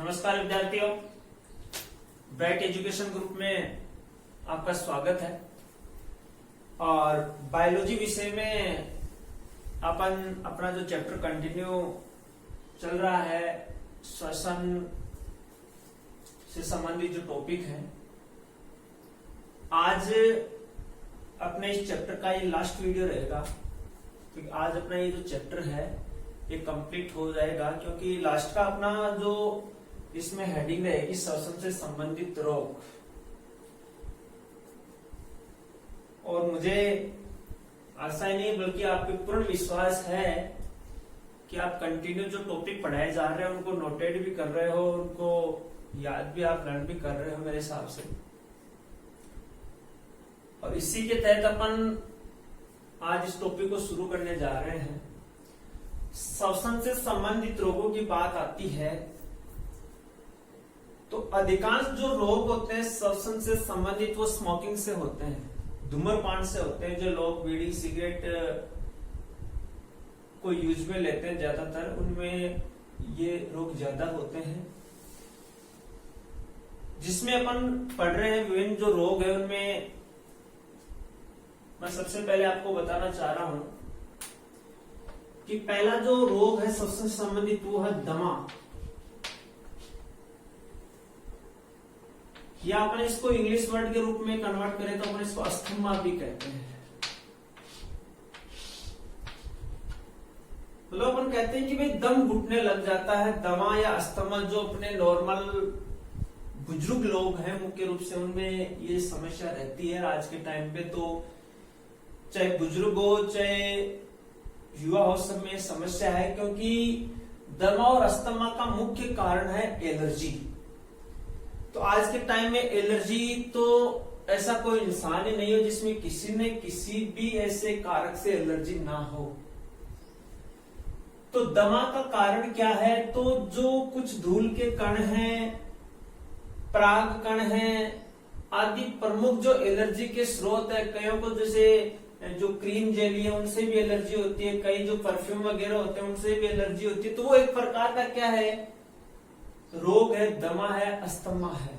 नमस्कार विद्यार्थियों, bright education group में आपका स्वागत है। और बायोलॉजी विषय में अपन अपना जो चैप्टर कंटिन्यू चल रहा है, श्वसन से संबंधित जो टॉपिक है, आज अपने इस चैप्टर का ये लास्ट वीडियो रहेगा। क्योंकि आज अपना ये जो चैप्टर है ये कंप्लीट हो जाएगा, क्योंकि लास्ट का अपना जो इसमें हेडिंग रहेगी श्वसन से संबंधित रोग। और मुझे आशा ही नहीं बल्कि आप पे पूर्ण विश्वास है कि आप कंटिन्यू जो टॉपिक पढ़ाए जा रहे हैं उनको नोटेड भी कर रहे हो, उनको याद भी आप लर्न भी कर रहे हो मेरे हिसाब से। और इसी के तहत अपन आज इस टॉपिक को शुरू करने जा रहे हैं। श्वसन से संबंधित रोगों की बात आती है तो अधिकांश जो रोग होते हैं श्वसन से संबंधित वो स्मोकिंग से होते हैं, धूम्रपान से होते हैं। जो लोग बीड़ी सिगरेट को यूज में लेते हैं ज्यादातर, उनमें ये रोग ज्यादा होते हैं। जिसमें अपन पढ़ रहे हैं विभिन्न जो रोग है, उनमें मैं सबसे पहले आपको बताना चाह रहा हूं कि पहला जो रोग है श्वसन से संबंधित वो है दमा, या अपन इसको इंग्लिश वर्ड के रूप में कन्वर्ट करें तो अपन इसको अस्थमा भी कहते हैं। मतलब अपन कहते हैं कि भाई दम घुटने लग जाता है। दमा या अस्थमा जो अपने नॉर्मल बुजुर्ग लोग हैं मुख्य रूप से, उनमें ये समस्या रहती है। आज के टाइम पे तो चाहे बुजुर्ग हो चाहे युवा हो, सब में समस्या है, क्योंकि दमा और अस्थमा का मुख्य कारण है एलर्जी। तो आज के टाइम में एलर्जी तो ऐसा कोई इंसान ही नहीं हो जिसमें किसी ने किसी भी ऐसे कारक से एलर्जी ना हो। तो दमा का कारण क्या है? तो जो कुछ धूल के कण हैं, पराग कण हैं आदि प्रमुख जो एलर्जी के स्रोत है। कईयों को जैसे जो क्रीम जेली है उनसे भी एलर्जी होती है, कई जो परफ्यूम वगैरह होते हैं उनसे भी एलर्जी होती है। तो वो एक प्रकार का क्या है, रोग है, दमा है, अस्थमा है।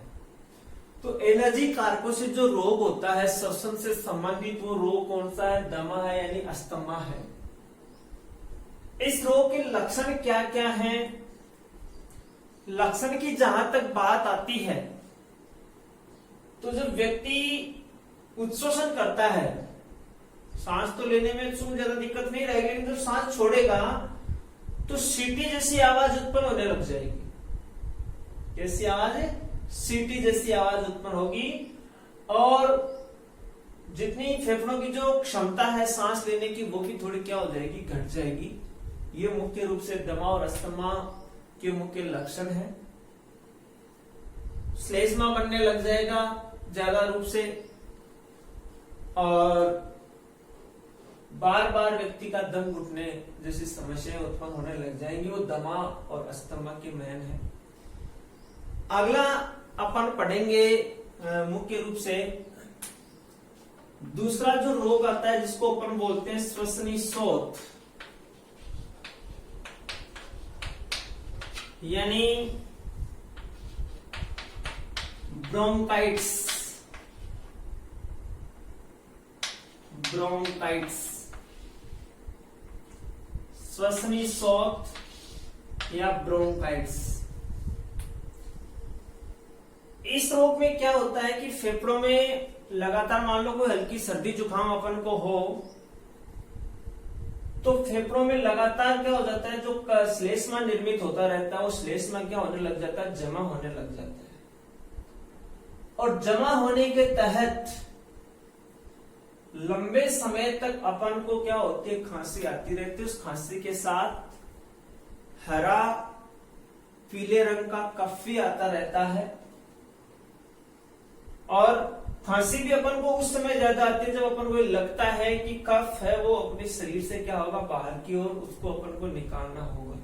तो एलर्जी कारकों से जो रोग होता है श्वसन से संबंधित, वो रोग कौन सा है? दमा है, यानी अस्थमा है। इस रोग के लक्षण क्या क्या हैं? लक्षण की जहां तक बात आती है तो जब व्यक्ति उच्छ्वसन करता है, सांस तो लेने में ज्यादा दिक्कत नहीं रहेगी, लेकिन जब सांस छोड़ेगा तो सीटी जैसी आवाज उत्पन्न होने लग जाएगी। कैसी आवाज है? सीटी जैसी आवाज उत्पन्न होगी। और जितनी फेफड़ों की जो क्षमता है सांस लेने की, वो भी थोड़ी क्या हो जाएगी, घट जाएगी। ये मुख्य रूप से दमा और अस्थमा के मुख्य लक्षण है। श्लेष्मा बनने लग जाएगा ज्यादा रूप से, और बार बार व्यक्ति का दम घुटने जैसी समस्याएं उत्पन्न होने लग जाएंगी। वो दमा और अस्थमा के मैन है। अगला अपन पढ़ेंगे मुख्य रूप से दूसरा जो रोग आता है जिसको अपन बोलते हैं श्वसनी शोथ, यानी ब्रोंकाइटिस। ब्रोंकाइटिस, श्वसनी शोथ या ब्रोंकाइटिस। इस रोग में क्या होता है कि फेफड़ों में लगातार मान लो कोई हल्की सर्दी जुकाम अपन को हो, तो फेफड़ों में लगातार क्या हो जाता है, जो श्लेष्मा निर्मित होता रहता है वो श्लेष्मा क्या होने लग जाता है, जमा होने लग जाता है। और जमा होने के तहत लंबे समय तक अपन को क्या होती है, खांसी आती रहती है। उस खांसी के साथ हरा पीले रंग का कफ भी आता रहता है। और खांसी भी अपन को उस समय ज्यादा आती है जब अपन को लगता है कि कफ है वो अपने शरीर से क्या होगा, बाहर की ओर, उसको अपन को निकालना होगा।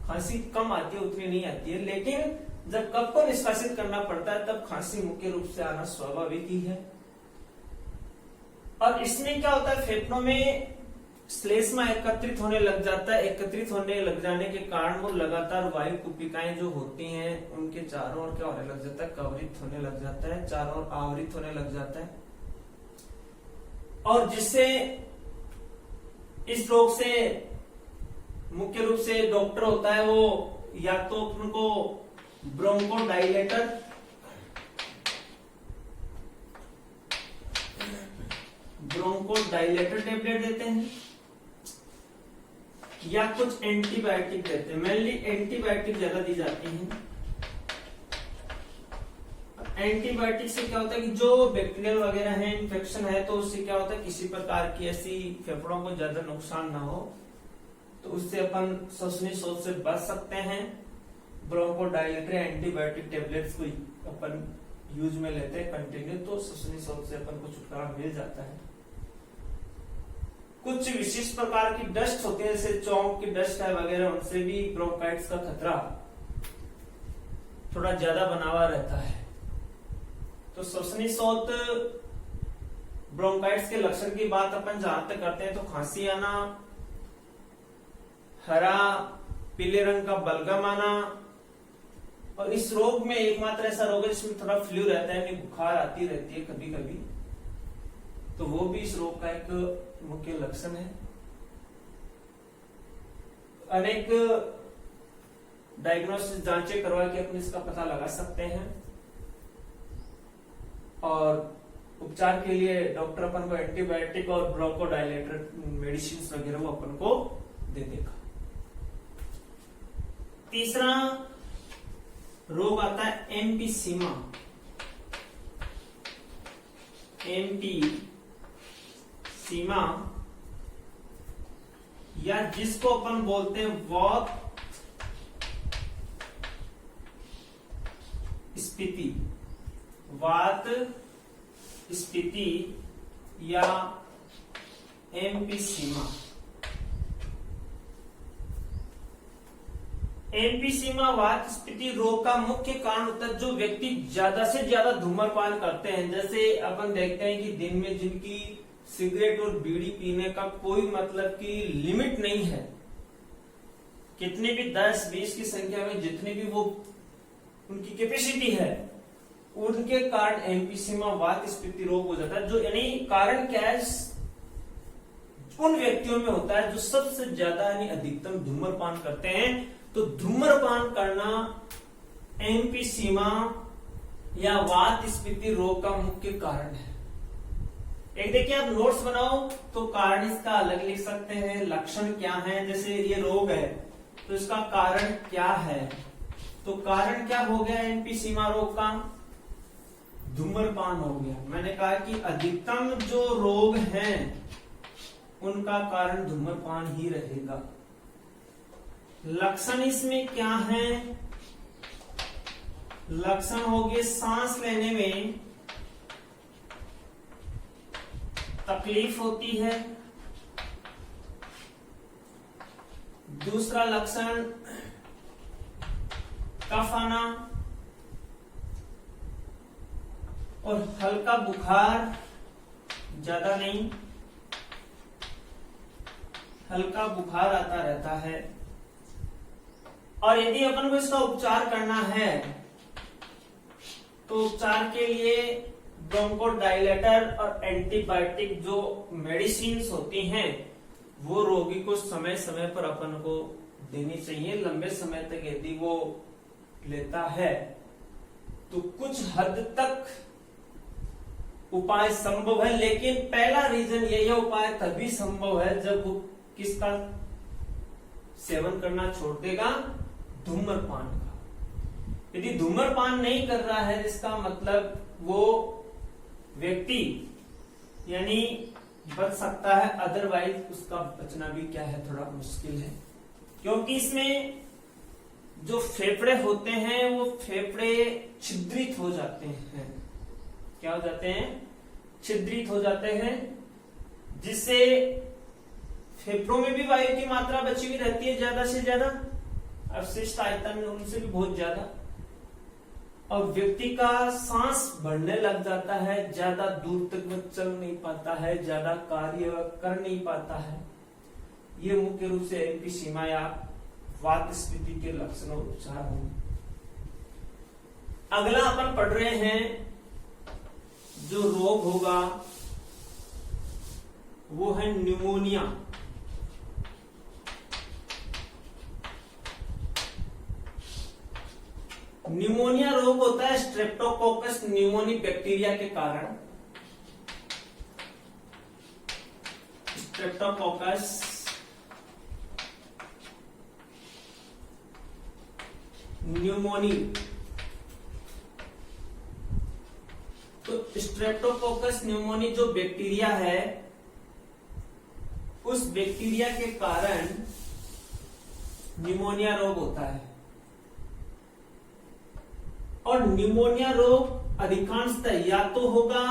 खांसी कम आती है, उतनी नहीं आती है, लेकिन जब कफ को निष्कासित करना पड़ता है तब खांसी मुख्य रूप से आना स्वाभाविक ही है। और इसमें क्या होता है, फेफड़ों में श्लेष्मा एकत्रित होने लग जाता है। एकत्रित होने लग जाने के कारण वो लगातार वायु कुपिकाएं जो होती हैं उनके चारों ओर क्या होने लग जाता है, कवरित होने लग जाता है, चारों ओर आवृत होने लग जाता है, और जिससे इस रोग से मुख्य रूप से डॉक्टर होता है वो या तो उनको ब्रोंकोडाइलेटर टेबलेट देते हैं या कुछ एंटीबायोटिक देते हैं। मेनली एंटीबायोटिक ज्यादा दी जाती हैं। एंटीबायोटिक से क्या होता है कि जो बैक्टीरियल वगैरह है, इन्फेक्शन है, तो उससे क्या होता है किसी प्रकार की ऐसी फेफड़ों को ज्यादा नुकसान ना हो, तो उससे अपन श्वसनीय शोथ से बच सकते हैं। ब्रोंकोडाइलेटर एंटीबायोटिक टेबलेट्स को अपन यूज में लेते हैं कंटिन्यू, तो श्वसनीय शोथ से अपन को छुटकारा मिल जाता है। कुछ विशिष्ट प्रकार की डस्ट होती है, जैसे चौक की डस्ट है वगैरह, उनसे भी ब्रोंकाइटिस का खतरा थोड़ा ज्यादा बना हुआ रहता है। तो श्वसनीय शोथ ब्रोंकाइटिस के लक्षण की बात अपन जहां तक करते हैं तो खांसी आना, हरा पीले रंग का बलगम आना, और इस रोग में एकमात्र ऐसा रोग है जिसमें थोड़ा फ्लू रहता है, यानी बुखार आती रहती है कभी कभी, तो वो भी इस रोग का एक मुख्य लक्षण है। अनेक डायग्नोस्टिस जांचें करवा के अपन इसका पता लगा सकते हैं, और उपचार के लिए डॉक्टर अपन को एंटीबायोटिक और ब्रोंकोडाइलेटर मेडिसिन वगैरह वो अपन को दे देगा। तीसरा रोग आता है एम्फीसीमा। एम्फीसीमा या जिसको अपन बोलते हैं वात स्फीति, वात स्फीति या एम्फीसीमा। एम्फीसीमा वात स्फीति रोग का मुख्य कारण होता है जो व्यक्ति ज्यादा से ज्यादा धूम्रपान करते हैं। जैसे अपन देखते हैं कि दिन में जिनकी सिगरेट और बीड़ी पीने का कोई मतलब की लिमिट नहीं है, कितने भी 10-20 की संख्या में जितनी भी वो उनकी कैपेसिटी है, उनके कारण एम्फीसीमा वात स्फीति रोग हो जाता है। जो यानी कारण क्या है, उन व्यक्तियों में होता है जो सबसे ज्यादा यानी अधिकतम धूम्रपान करते हैं। तो धूम्रपान करना एम्फीसीमा या वात स्फीति रोग का मुख्य कारण है। एक देखिए आप नोट्स बनाओ तो कारण इसका अलग लिख सकते हैं, लक्षण क्या है, जैसे ये रोग है तो इसका कारण क्या है। तो कारण क्या हो गया एम्फीसीमा रोग का, धूम्रपान हो गया। मैंने कहा कि अधिकतम जो रोग हैं उनका कारण धूम्रपान ही रहेगा। लक्षण इसमें क्या है, लक्षण हो गए सांस लेने में तकलीफ होती है। दूसरा लक्षण कफ आना और हल्का बुखार, ज्यादा नहीं, हल्का बुखार आता रहता है। और यदि अपन को इसका उपचार करना है तो उपचार के लिए ब्रोंकोडाइलेटर और एंटीबायोटिक जो मेडिसिन होती हैं वो रोगी को समय समय पर अपन को देनी चाहिए। लंबे समय तक यदि वो लेता है तो कुछ हद तक उपाय संभव है, लेकिन पहला रीजन यह उपाय तभी संभव है जब वो किसका सेवन करना छोड़ देगा, धूम्रपान का। यदि धूम्रपान नहीं कर रहा है इसका मतलब वो व्यक्ति यानी बच सकता है, अदरवाइज उसका बचना भी क्या है थोड़ा मुश्किल है, क्योंकि इसमें जो फेफड़े होते हैं वो फेफड़े छिद्रित हो जाते हैं। क्या हो जाते हैं, छिद्रित हो जाते हैं, जिससे फेफड़ों में भी वायु की मात्रा बची हुई रहती है ज्यादा से ज्यादा, अवशिष्ट आयतन उनसे भी बहुत ज्यादा, और व्यक्ति का सांस बढ़ने लग जाता है, ज्यादा दूर तक वो चल नहीं पाता है, ज्यादा कार्य कर नहीं पाता है। ये मुख्य रूप से एम्फीसीमा या वात स्फीति के लक्षण और उपचार होंगे। अगला अपन पढ़ रहे हैं जो रोग होगा वो है न्यूमोनिया। न्यूमोनिया रोग होता है स्ट्रेप्टोकोकस न्यूमोनी बैक्टीरिया के कारण। स्ट्रेप्टोकोकस न्यूमोनी, तो स्ट्रेप्टोकोकस न्यूमोनी जो बैक्टीरिया है उस बैक्टीरिया के कारण न्यूमोनिया रोग होता है। और न्यूमोनिया रोग अधिकांशतः या तो होगा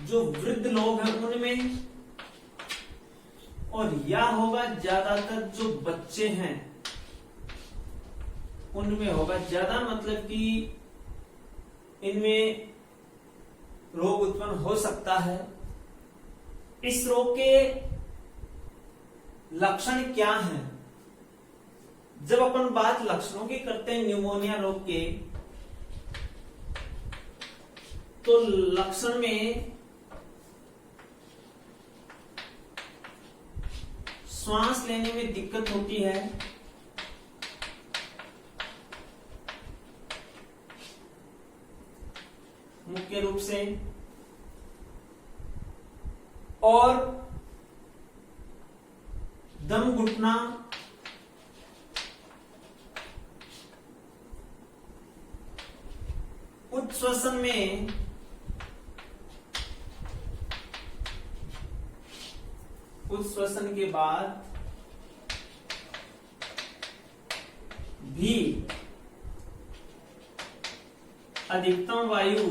जो वृद्ध लोग हैं उनमें, और या होगा ज्यादातर जो बच्चे हैं उनमें होगा। ज्यादा मतलब कि इनमें रोग उत्पन्न हो सकता है। इस रोग के लक्षण क्या हैं? जब अपन बात लक्षणों की करते हैं न्यूमोनिया रोग के, तो लक्षण में श्वास लेने में दिक्कत होती है, मुख्य रूप से, और दम घुटना, उच्च श्वसन में उच्च श्वसन के बाद भी अधिकतम वायु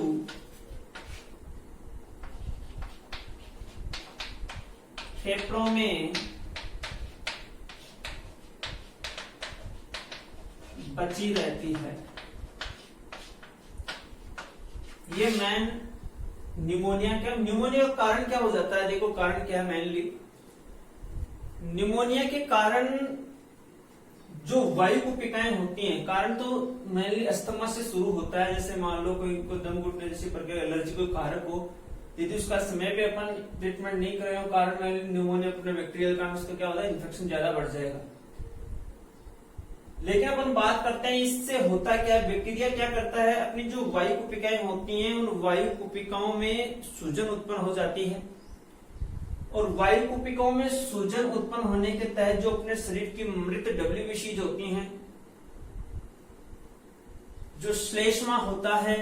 फेफड़ों में बची रहती है। ये मेन न्यूमोनिया न्यूमोनिया का कारण क्या हो जाता है? देखो कारण क्या है मेनली न्यूमोनिया के कारण जो वायु कुपिकाएं होती हैं। कारण तो मेनली अस्थमा से शुरू होता है, जैसे मान लो कोई को दम घुटने जैसी प्रकार एलर्जी कोई कारक हो, यदि उसका समय पे अपन ट्रीटमेंट नहीं कर रहे हो, कारण मेनली न्यूमोनिया अपने बैक्टीरियल कारण उसका क्या होता है, इन्फेक्शन ज्यादा बढ़ जाएगा। लेकिन अपन बात करते हैं इससे होता क्या है। बैक्टीरिया क्या करता है, अपनी जो वायु कुपिकाएं होती हैं उन वायु कुपिकाओं में सूजन उत्पन्न हो जाती है, और वायु कुपिकाओं में सूजन उत्पन्न होने के तहत जो अपने शरीर की मृत डब्ल्यूबीसीज होती हैं, जो श्लेष्मा होता है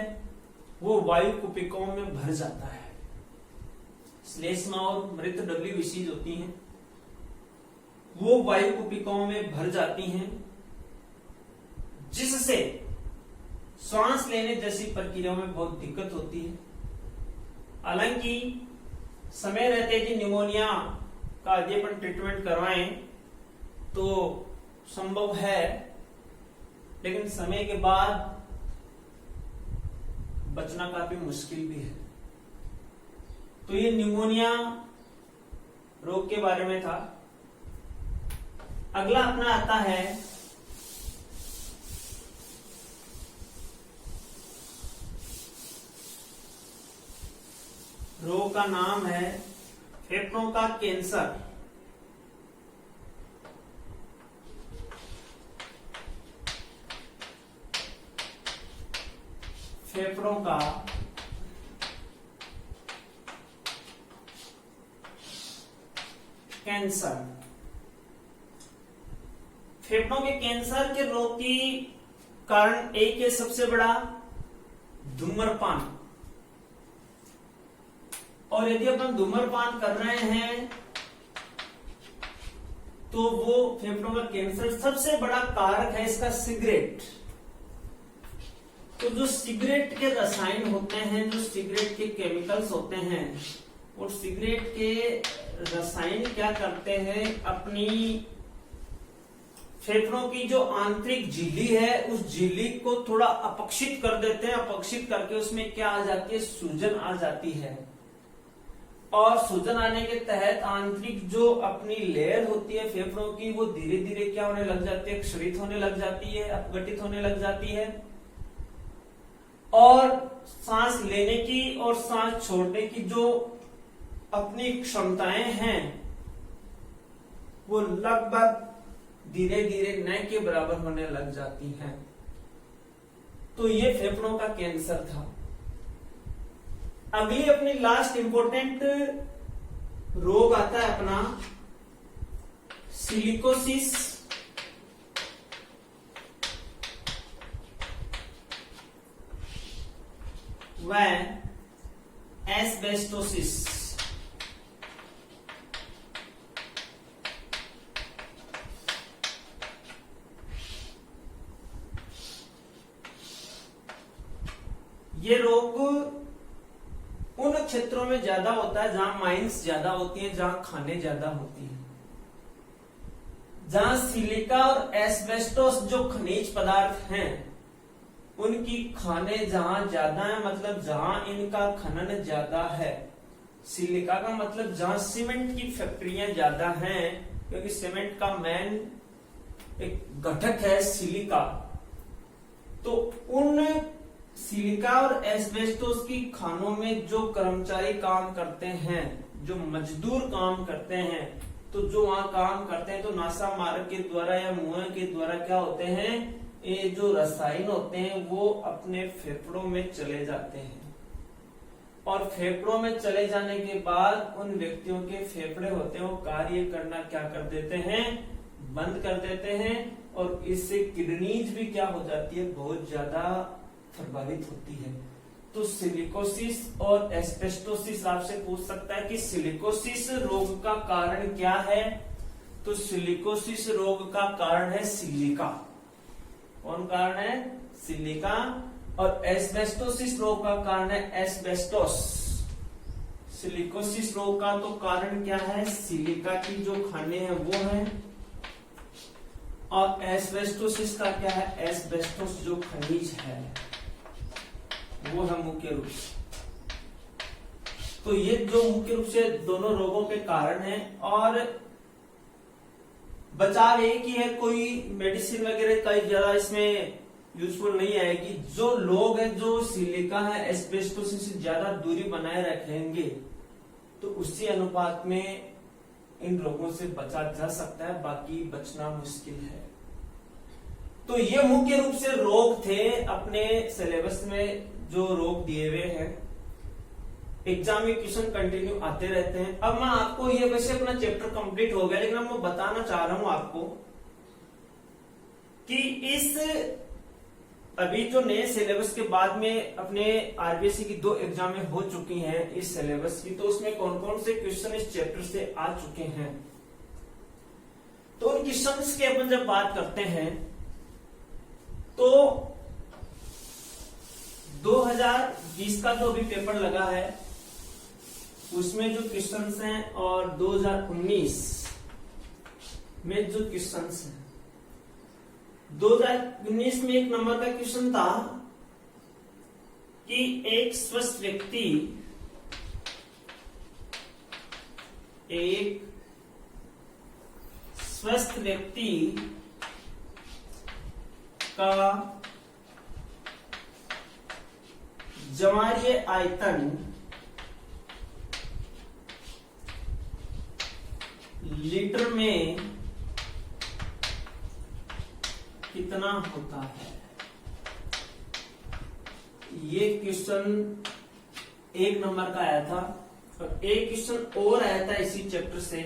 वो वायु कुपिकाओं में भर जाता है। श्लेष्मा और मृत डब्ल्यूबीसीज होती हैं वो वायु कुपिकाओं में भर जाती हैं, जिससे सांस लेने जैसी प्रक्रियाओं में बहुत दिक्कत होती है। हालांकि समय रहते यदि न्यूमोनिया का यदि अपन ट्रीटमेंट करवाएं तो संभव है, लेकिन समय के बाद बचना काफी मुश्किल भी है। तो ये न्यूमोनिया रोग के बारे में था। अगला अपना आता है रोग का नाम है फेफड़ों का कैंसर। फेफड़ों का कैंसर। फेफड़ों के कैंसर के रोग की कारण एक है सबसे बड़ा धूम्रपान। और यदि अपन धूम्रपान कर रहे हैं तो वो फेफड़ों का कैंसर। सबसे बड़ा कारक है इसका सिगरेट। तो जो सिगरेट के रसायन होते हैं, जो सिगरेट के केमिकल्स होते हैं, और सिगरेट के रसायन क्या करते हैं, अपनी फेफड़ों की जो आंतरिक झिल्ली है उस झिल्ली को थोड़ा अपक्षित कर देते हैं। अपक्षित करके उसमें क्या आ जाती है, सूजन आ जाती है। और सूजन आने के तहत आंतरिक जो अपनी लेयर होती है फेफड़ों की वो धीरे धीरे क्या होने लग जाती है, क्षरित होने लग जाती है, अपघटित होने लग जाती है। और सांस लेने की और सांस छोड़ने की जो अपनी क्षमताएं हैं वो लगभग धीरे धीरे न के बराबर होने लग जाती हैं। तो ये फेफड़ों का कैंसर था। अगली अपनी लास्ट इंपॉर्टेंट रोग आता है अपना सिलिकोसिस व एस्बेस्टोसिस। ये रोग उन क्षेत्रों में ज्यादा होता है जहां माइंस ज्यादा होती हैं, जहां खाने ज्यादा होती हैं, जहां सिलिका और एस्बेस्टोस जो खनिज पदार्थ हैं उनकी खाने जहां ज्यादा है, मतलब जहां इनका खनन ज्यादा है। सिलिका का मतलब जहां सीमेंट की फैक्ट्रियां ज्यादा हैं, क्योंकि सीमेंट का मेन एक घटक है सिलिका। तो उन सिलिका और एस्बेस्टोस की खानों में जो कर्मचारी काम करते हैं, जो मजदूर काम करते हैं, तो जो वहां काम करते हैं तो नासा मार्ग के द्वारा या मुंह के द्वारा क्या होते हैं, ये जो रसायन होते हैं वो अपने फेफड़ों में चले जाते हैं। और फेफड़ों में चले जाने के बाद उन व्यक्तियों के फेफड़े होते हैं वो कार्य करना क्या कर देते हैं, बंद कर देते हैं। और इससे किडनीज भी क्या हो जाती है, बहुत ज्यादा प्रभावित होती है। तो सिलिकोसिस और एस्बेस्टोसिस आपसे पूछ सकता है कि सिलिकोसिस रोग का कारण क्या है। तो सिलिकोसिस रोग का कारण है सिलिका। कौन कारण है, सिलिका। और एस्बेस्टोसिस रोग का कारण है एस्बेस्टोस। सिलिकोसिस रोग का तो कारण क्या है, सिलिका की जो खाने हैं वो है, और एस्बेस्टोसिस का क्या है, एस्बेस्टोस जो खनिज है वो है मुख्य रूप से। तो ये जो मुख्य रूप से दोनों रोगों के कारण हैं। और बचाव एक ही है, कोई मेडिसिन वगैरह का ज्यादा इसमें यूजफुल नहीं आएगी। जो लोग हैं जो सिलिका है एस्बेस्टोसिस से ज्यादा दूरी बनाए रखेंगे तो उसी अनुपात में इन रोगों से बचा जा सकता है, बाकी बचना मुश्किल है। तो ये मुख्य रूप से रोग थे अपने सिलेबस में जो रोग दिए हुए हैं। एग्जाम में क्वेश्चन कंटिन्यू आते रहते हैं। अब मैं आपको ये, वैसे अपना चैप्टर कंप्लीट हो गया, लेकिन मैं बताना चाह रहा हूं आपको कि इस अभी जो नए सिलेबस के बाद में अपने आरबीएससी की 2 एग्जामें हो चुकी हैं इस सिलेबस की, तो उसमें कौन कौन से क्वेश्चन इस चैप्टर से आ चुके हैं। तो उन क्वेश्चंस की अपन जब बात करते हैं तो 2020 का जो अभी पेपर लगा है उसमें जो क्वेश्चंस हैं और 2019 में जो क्वेश्चंस हैं, 2019 में 1 नंबर का क्वेश्चन था कि एक स्वस्थ व्यक्ति का जमारिय आयतन लीटर में कितना होता है। ये क्वेश्चन 1 नंबर का आया था। और एक क्वेश्चन और आया था इसी चैप्टर से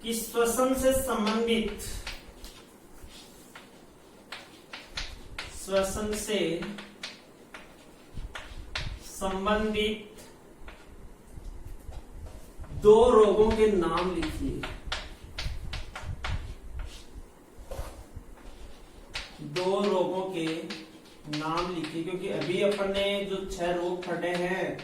कि श्वसन से संबंधित 2 रोगों के नाम लिखिए। 2 रोगों के नाम लिखिए, क्योंकि अभी अपन ने जो 6 रोग पढ़े हैं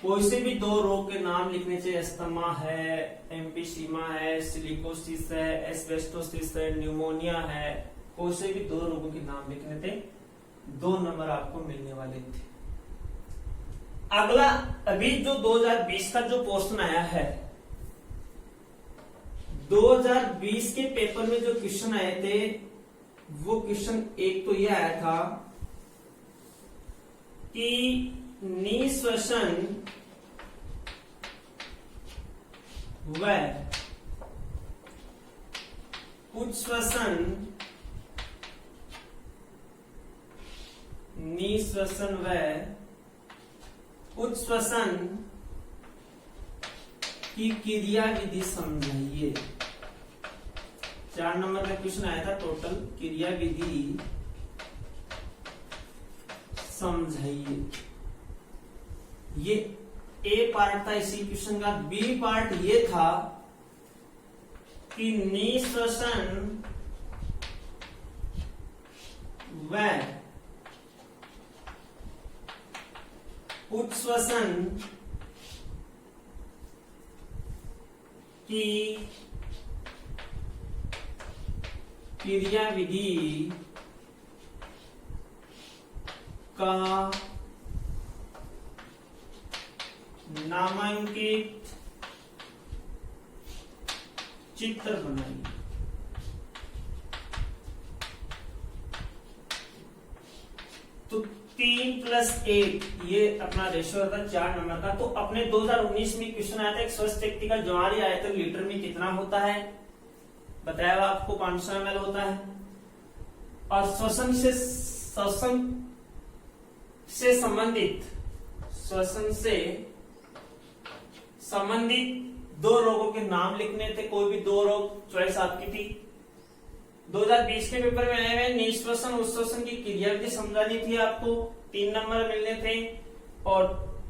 कोई से भी 2 रोग के नाम लिखने चाहिए। अस्थमा है, एम्फीसीमा है, सिलिकोसिस है, एस्बेस्टोसिस है, न्यूमोनिया है, कोई से भी 2 रोगों के नाम लिखने थे। 2 नंबर आपको मिलने वाले थे। अगला अभी जो 2020 का जो पोर्शन आया है, 2020 के पेपर में जो क्वेश्चन आए थे वो क्वेश्चन एक तो ये आया था कि निःश्वसन व उच्छ्वसन, निःश्वसन व उच्छ्वसन की क्रिया विधि समझाइए। 4 नंबर का क्वेश्चन आया था टोटल, क्रिया विधि समझाइए। ये ए पार्ट था इसी क्वेश्चन का। बी पार्ट ये था कि निःश्वसन व उच्छ्वसन की क्रिया विधि का नामांकित चित्र बनाइए। तो 3+1 ये अपना रेशियो था 4 नंबर का। तो अपने 2019 में क्वेश्चन आया था, एक स्वस्थ व्यक्ति का ज्वारी आयतन लीटर में कितना होता है, बताया हुआ आपको 500 ml होता है। और श्वसन से संबंधित 2 रोगों के नाम लिखने थे, कोई भी 2 रोग चॉइस आपकी थी। 2020 के पेपर में आए हुए निःश्वसन उच्छ्वसन की क्रिया विधि समझानी थी आपको, 3 नंबर मिलने थे। और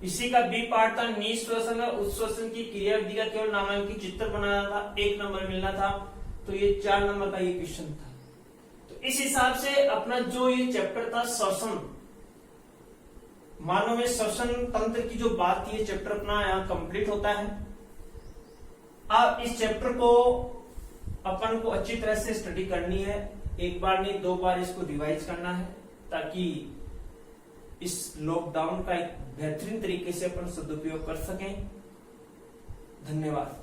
इसी का बी पार्ट था, निःश्वसन और उच्छ्वसन की क्रिया विधि का केवल नामांकित चित्र बनाना था, 1 नंबर मिलना था। तो ये 4 नंबर का ये क्वेश्चन था। तो इस हिसाब से अपना जो ये चैप्टर था श्वसन, मानव में श्वसन तंत्र की जो बात थी, ये चैप्टर अपना यहाँ कंप्लीट होता है। अब इस चैप्टर को अपन को अच्छी तरह से स्टडी करनी है, 1 बार नहीं 2 बार इसको रिवाइज करना है, ताकि इस लॉकडाउन का एक बेहतरीन तरीके से अपन सदुपयोग कर सकें। धन्यवाद।